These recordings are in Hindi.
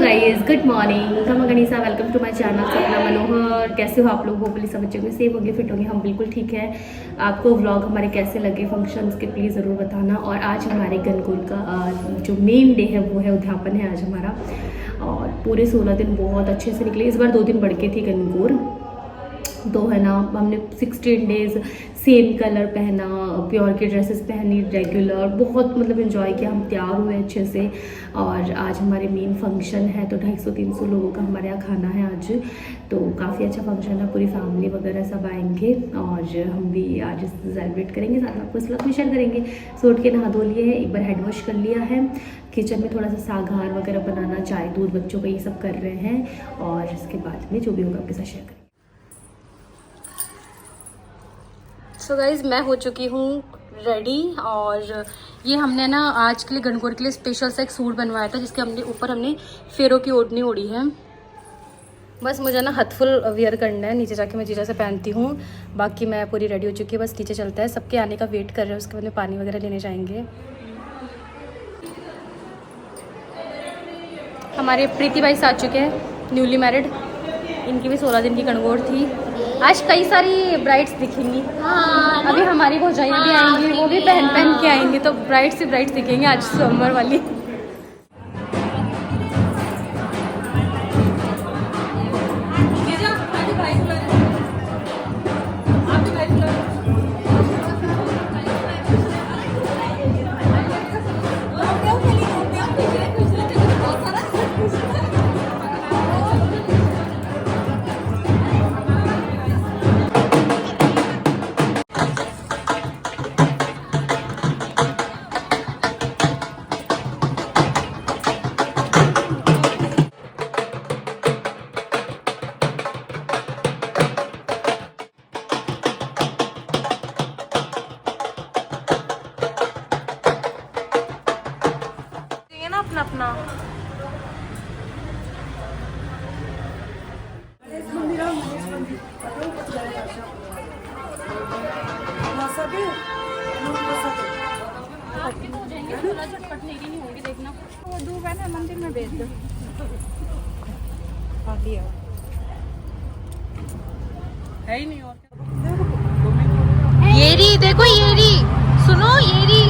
Guys, good morning. हम गणिसा, वेलकम टू माय चैनल सपना मनोहर। कैसे हो आप लोग? होपफुली सब बच्चे सेफ होंगे, फिट होंगे। हम बिल्कुल ठीक है। आपको व्लॉग हमारे कैसे लगे फंक्शंस के, प्लीज़ ज़रूर बताना। और आज हमारे गणगौर का जो मेन डे है वो है उद्यापन है आज हमारा। और पूरे 16 दिन बहुत अच्छे से निकले। इस बार 2 दिन बढ़ के थी गणगौर, तो है ना, हमने 16 डेज सेम कलर पहना, प्योर की ड्रेसेस पहनी, रेगुलर बहुत मतलब एंजॉय किया। हम तैयार हुए अच्छे से। और आज हमारे मेन फंक्शन है, तो 250-300 लोगों का हमारे यहाँ खाना है आज। तो काफ़ी अच्छा फंक्शन है, पूरी फैमिली वगैरह सब आएंगे और हम भी आज सेलिब्रेट करेंगे। साथ में आपको इस व्लॉग में शेयर करेंगे। सो उठ के नहा धो लिए है, एक बार हैंड वॉश कर लिया है। किचन में थोड़ा सा सागार वगैरह बनाना, चाय दूध बच्चों का ये सब कर रहे हैं। और इसके बाद में जो भी होगा आपके साथ शेयर करेंगे। सो गाइज़, मैं हो चुकी हूँ रेडी। और ये हमने ना आज के लिए गणगौर के लिए स्पेशल सा एक सूट बनवाया था, जिसके ऊपर हमने फेरों की ओढ़नी ओढ़ी है। बस मुझे ना हथफुल वियर करना है, नीचे जाके मैं जीजा से पहनती हूँ। बाकी मैं पूरी रेडी हो चुकी है, बस नीचे चलता है। सबके आने का वेट कर रहे हैं, उसके बाद में पानी वगैरह लेने जाएंगे। हमारे प्रीति भाई आ चुके हैं, न्यूली मैरिड। इनकी भी 16 दिन की गणगौर थी। आज कई सारी ब्राइड्स दिखेंगी। अभी हमारी भौजाइयाँ भी आएंगी, वो भी पहन के आएंगी, तो ब्राइड्स ही ब्राइड्स दिखेंगे आज समर वाली। अपना झटपट नहीं होगी, देखना वो दूर है ना, मंदिर में भेज दो। है ही नहीं। और येरी देखो, येरी सुनो, येरी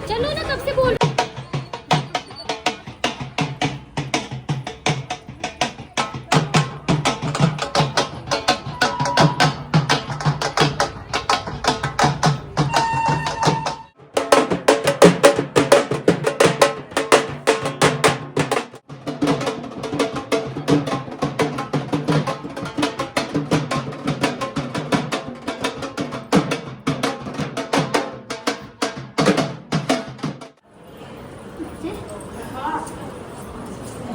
चलो ना, कब से बोल।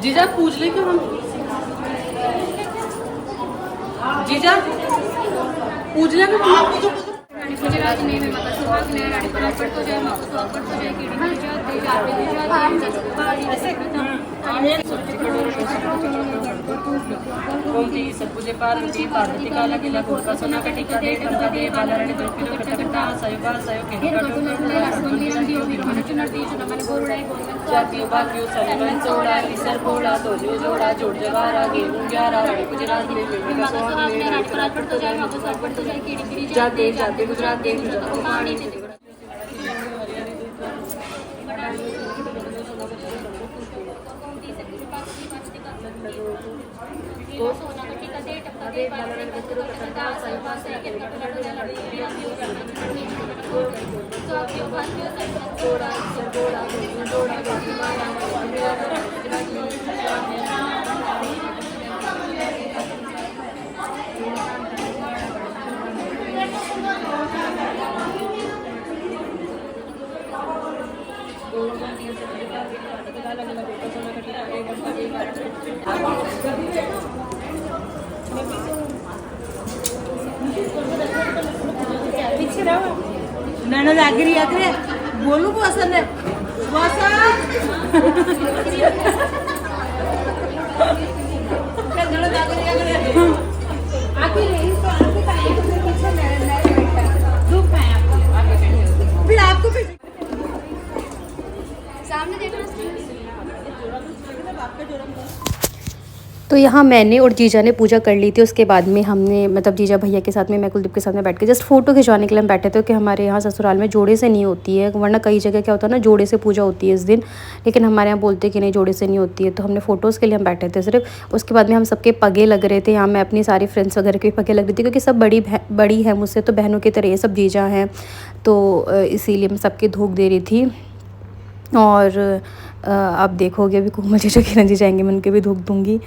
जीजा पूछ ले क्यों हम जीजा पूजना के रानी गुजरात ने में माता सुहाग ने रानी परापट तो जय माता सुहाग तो जय कीड़ी में जात दे जात दे जात दे बाड़ी ऐसे बोलती सतपुजे पार्वती पार्वती काला किला गोरका सोना का टीका दे ढंका दे बाला रण दुर्ग कट्टा कट्टा सयुगा सयु के हेर गटू नटले रासवन रंगी ओडी रोहन चुनर दी चुना मन गोरुड़ाई गोविंद जातियों बाकियों सलीवन चौड़ा किसर घोड़ा तोलियो जोड़ा जोड़ जवारा गेहूं ग्यारह रानी गुजरात में बेटी का माता सोहाग सुहाग ने ने रानी परापट तो जय माता सुहाग तो जय कीड़ी कीड़ी जाते जाते गुजरात दे पानी ने सोना का टीका दे टक्का दे बाला रण दुर्ग कट्टा सयुगा सयु के कट्टा लड़ू लड़ू तो आप यो बात यो जोड़ा किसर घोड़ा गेहूं जोड़ा गेहूं मारा नैना जागरी आखरे बोलू वो असल है वो असल नैना जागरी आखरे आखिर इसको आगे का एक पीछे मैं बैठा धूप में आपको फिर आपको सामने देखना तो यहाँ मैंने और जीजा ने पूजा कर ली थी। उसके बाद में हमने मतलब जीजा भैया के साथ में मैं कुलदीप के साथ में बैठ के जस्ट फोटो खिंचवाने के लिए हम बैठे थे कि हमारे यहाँ ससुराल में जोड़े से नहीं होती है, वरना कई जगह क्या होता है ना जोड़े से पूजा होती है इस दिन, लेकिन हमारे यहाँ बोलते हैं कि नहीं जोड़े से नहीं होती है। तो हमने फ़ोटोज़ के लिए हम बैठे थे सिर्फ। उसके बाद में हम सबके पगे लग रहे थे। यहाँ मैं अपनी सारी फ्रेंड्स वगैरह के पगे लग रही थी क्योंकि सब बड़ी है मुझसे, तो बहनों की तरह ये सब जीजा हैं, तो इसीलिए मैं सबके धूप दे रही थी। और आप देखोगे अभी कोमल जीजा किरण जी जाएंगे, मैं उनके भी धूप दूँगी।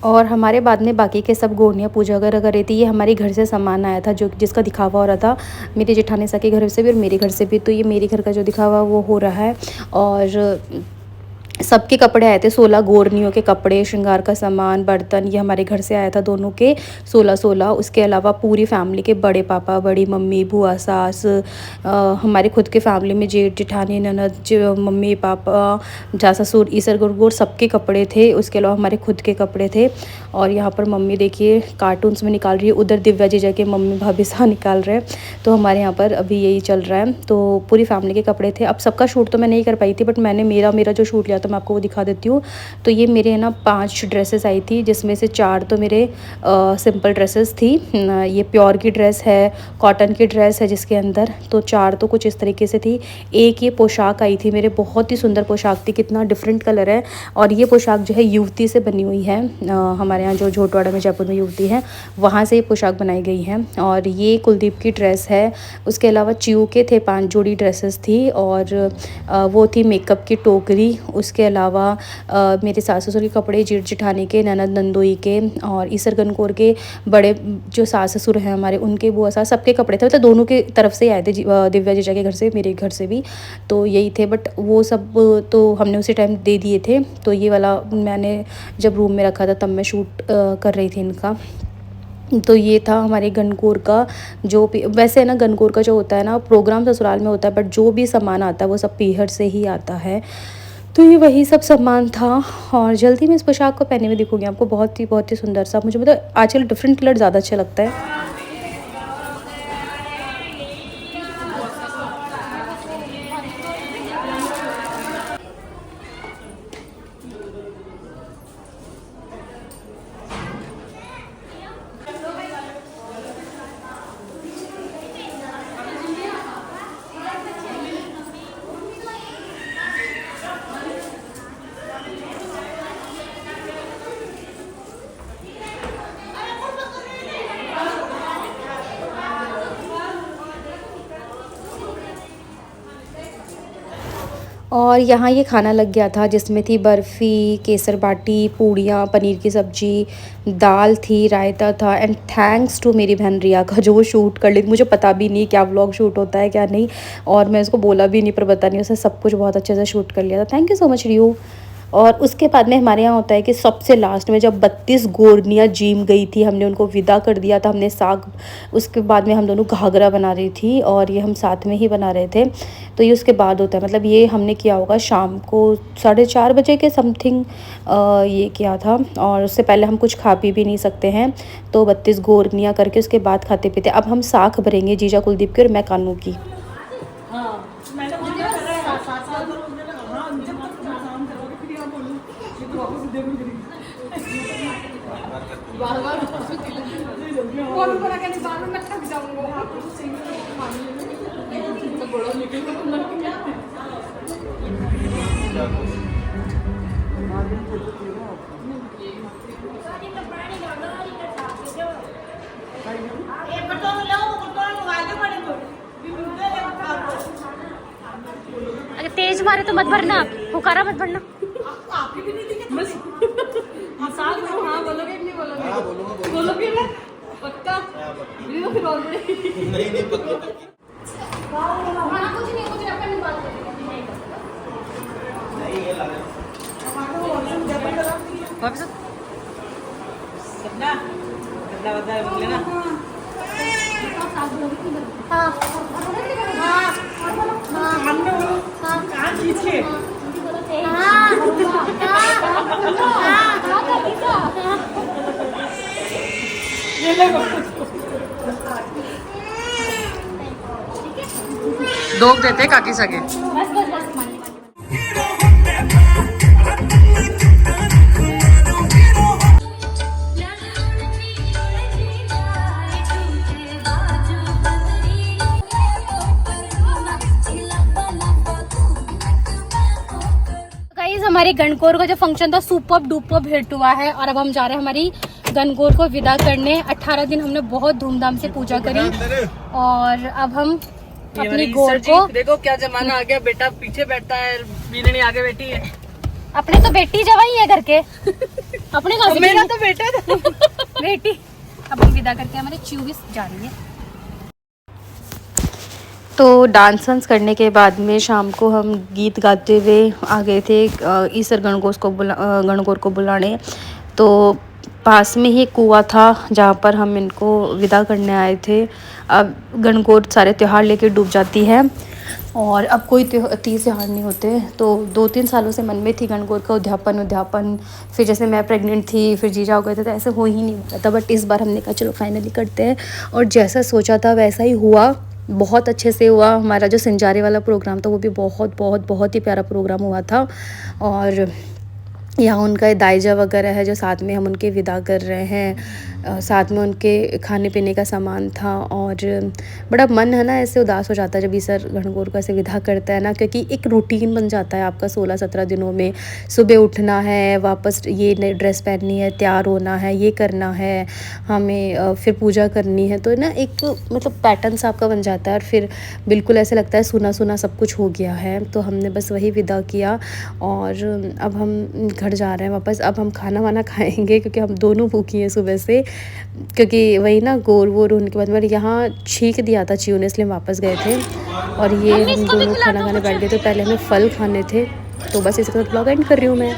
और हमारे बाद में बाकी के सब गोनियाँ पूजा वगैरह कर रही थी। ये हमारे घर से सामान आया था जो जिसका दिखावा हो रहा था मेरी जेठानी सा के घर से भी और मेरे घर से भी। तो ये मेरे घर का जो दिखावा वो हो रहा है। और सबके कपड़े आए थे, 16 गोरनियों के कपड़े, श्रृंगार का सामान, बर्तन, ये हमारे घर से आया था दोनों के 16-16। उसके अलावा पूरी फैमिली के बड़े पापा, बड़ी मम्मी, बुआ, सास, हमारे खुद के फैमिली में जेठ जेठानी, ननद, मम्मी पापा, जा ससुर, ईसर गुरगुर सबके कपड़े थे। उसके अलावा हमारे खुद के कपड़े थे। और यहाँ पर मम्मी देखिए कार्टून्स में निकाल रही है, उधर दिव्या जीजा के मम्मी भाभी सा निकाल रहे हैं। तो हमारे यहाँ पर अभी यही चल रहा है। तो पूरी फैमिली के कपड़े थे। अब सबका शूट तो मैं नहीं कर पाई थी, बट मैंने मेरा जो शूट लिया था मैं आपको वो दिखा देती हूँ। तो ये मेरे ना 5 ड्रेसेस आई थी, जिसमें से 4 तो मेरे सिंपल ड्रेसेस थी। ये प्योर की ड्रेस है, कॉटन की ड्रेस है जिसके अंदर, तो 4 तो कुछ इस तरीके से थी। एक ये पोशाक आई थी मेरे, बहुत ही सुंदर पोशाक थी, कितना डिफरेंट कलर है। और ये पोशाक जो है युवती से बनी हुई है, हमारे यहाँ जो झोटवाड़ा में जयपुर में युवती है वहाँ से ये पोशाक बनाई गई है। और ये कुलदीप की ड्रेस है। उसके अलावा चिऊ के थे 5 जोड़ी ड्रेसेस थी। और वो थी मेकअप की टोकरी। उसके अलावा मेरे सास ससुर के कपड़े, जेठ जेठानी के, ननद नंदोई के और ईसर गनकोर के बड़े जो सास ससुर हैं हमारे, उनके बुआ सास, सबके कपड़े थे। मतलब दोनों के तरफ से आए थे, दिव्या जीजा के घर से, मेरे घर से भी। तो यही थे, बट वो सब तो हमने उसी टाइम दे दिए थे। तो ये वाला मैंने जब रूम में रखा था तब मैं शूट कर रही थी इनका। तो ये था हमारे गनकोर का जो वैसे है ना, गनकोर का जो होता है ना प्रोग्राम ससुराल में होता है, बट जो भी सामान आता है वो सब पीहर से ही आता है। तो ये वही सब सामान था। और जल्दी में इस पोशाक को पहने में दिखूंगी आपको, बहुत ही सुंदर सा। मुझे मतलब आजकल डिफरेंट कलर ज़्यादा अच्छा लगता है। और यहाँ ये खाना लग गया था जिसमें थी बर्फ़ी, केसर बाटी, पूड़ियाँ, पनीर की सब्ज़ी, दाल थी, रायता था। एंड थैंक्स टू मेरी बहन रिया का जो वो शूट कर ली। मुझे पता भी नहीं क्या व्लॉग शूट होता है क्या नहीं, और मैं उसको बोला भी नहीं, पर पता नहीं उसने सब कुछ बहुत अच्छे से शूट कर लिया था। थैंक यू सो मच रियू। और उसके बाद में हमारे यहाँ होता है कि सबसे लास्ट में जब 32 गोरनियाँ जीम गई थी, हमने उनको विदा कर दिया था। हमने साग, उसके बाद में हम दोनों घाघरा बना रही थी और ये हम साथ में ही बना रहे थे। तो ये उसके बाद होता है, मतलब ये हमने किया होगा शाम को 4:30 बजे के समथिंग ये किया था। और उससे पहले हम कुछ खा पी भी नहीं सकते हैं। तो 32 गोरनियाँ करके उसके बाद खाते पीते। अब हम साख भरेंगे जीजा कुलदीप की और मैं कानू की। अगर तेज मारे तो मत भरना, हुकारा मत भरना। बोलोगे नहीं बोलोगे? बोलोगे ना पक्का? नहीं तो फिर और नहीं पक्का। कुछ नहीं, मुझे अपन बात वापस कितना बता लेना। हाँ कान खींच के दोग देते काकी सके। हमारे गणगौर का जो फंक्शन था सुपर डुपर हिट हुआ है और अब हम जा रहे हैं हमारी गणगौर को विदा करने। 18 दिन हमने बहुत धूमधाम से पूजा करी और अब हम अपनी गौर को, देखो क्या जमाना आ गया, बेटा पीछे बैठता है, बीननी आगे बैठी है। अपने तो बेटी जवाई है घर के अपने कहाँ से मेरा तो बेटा था। बेटी। अब हम विदा करके हमारे 24 जा रही है। तो डांस वांस करने के बाद में शाम को हम गीत गाते हुए आ गए थे ईसर गणगौर को बुलाने। तो पास में ही कुआं था जहाँ पर हम इनको विदा करने आए थे। अब गणगौर सारे त्यौहार लेके डूब जाती है और अब कोई तीज त्यौहार नहीं होते। तो 2-3 सालों से मन में थी गणगौर का उद्यापन। फिर जैसे मैं प्रेग्नेंट थी, फिर जीजा हो गए थे, तो ऐसे हो ही नहीं पाता था। बट इस बार हमने कहा चलो फाइनली करते हैं और जैसा सोचा था वैसा ही हुआ। बहुत अच्छे से हुआ। हमारा जो सिंजारे वाला प्रोग्राम था वो भी बहुत ही प्यारा प्रोग्राम हुआ था। और यहाँ उनका दायजा वगैरह है जो साथ में हम उनके विदा कर रहे हैं। साथ में उनके खाने पीने का सामान था और बड़ा मन है ना ऐसे उदास हो जाता है जब ईसर गणगौर को ऐसे विदा करता है ना, क्योंकि एक रूटीन बन जाता है आपका 16-17 दिनों में। सुबह उठना है, वापस ये नई ड्रेस पहननी है, तैयार होना है, ये करना है हमें, फिर पूजा करनी है। तो ना एक मतलब पैटर्न सा आपका बन जाता है और फिर बिल्कुल ऐसे लगता है सुना सब कुछ हो गया है। तो हमने बस वही विदा किया और अब हम घर जा रहे हैं वापस। अब हम खाना वाना खाएंगे क्योंकि हम दोनों भूखी हैं सुबह से, क्योंकि वही ना गोर वोर होने के बाद मैंने यहाँ छींक दिया था चियो ने, इसलिए वापस गए थे। और ये हम दोनों खाना खाने बैठ गए थे। पहले हमें फल खाने थे। तो बस इसके साथ ब्लॉग एंड कर रही हूँ मैं।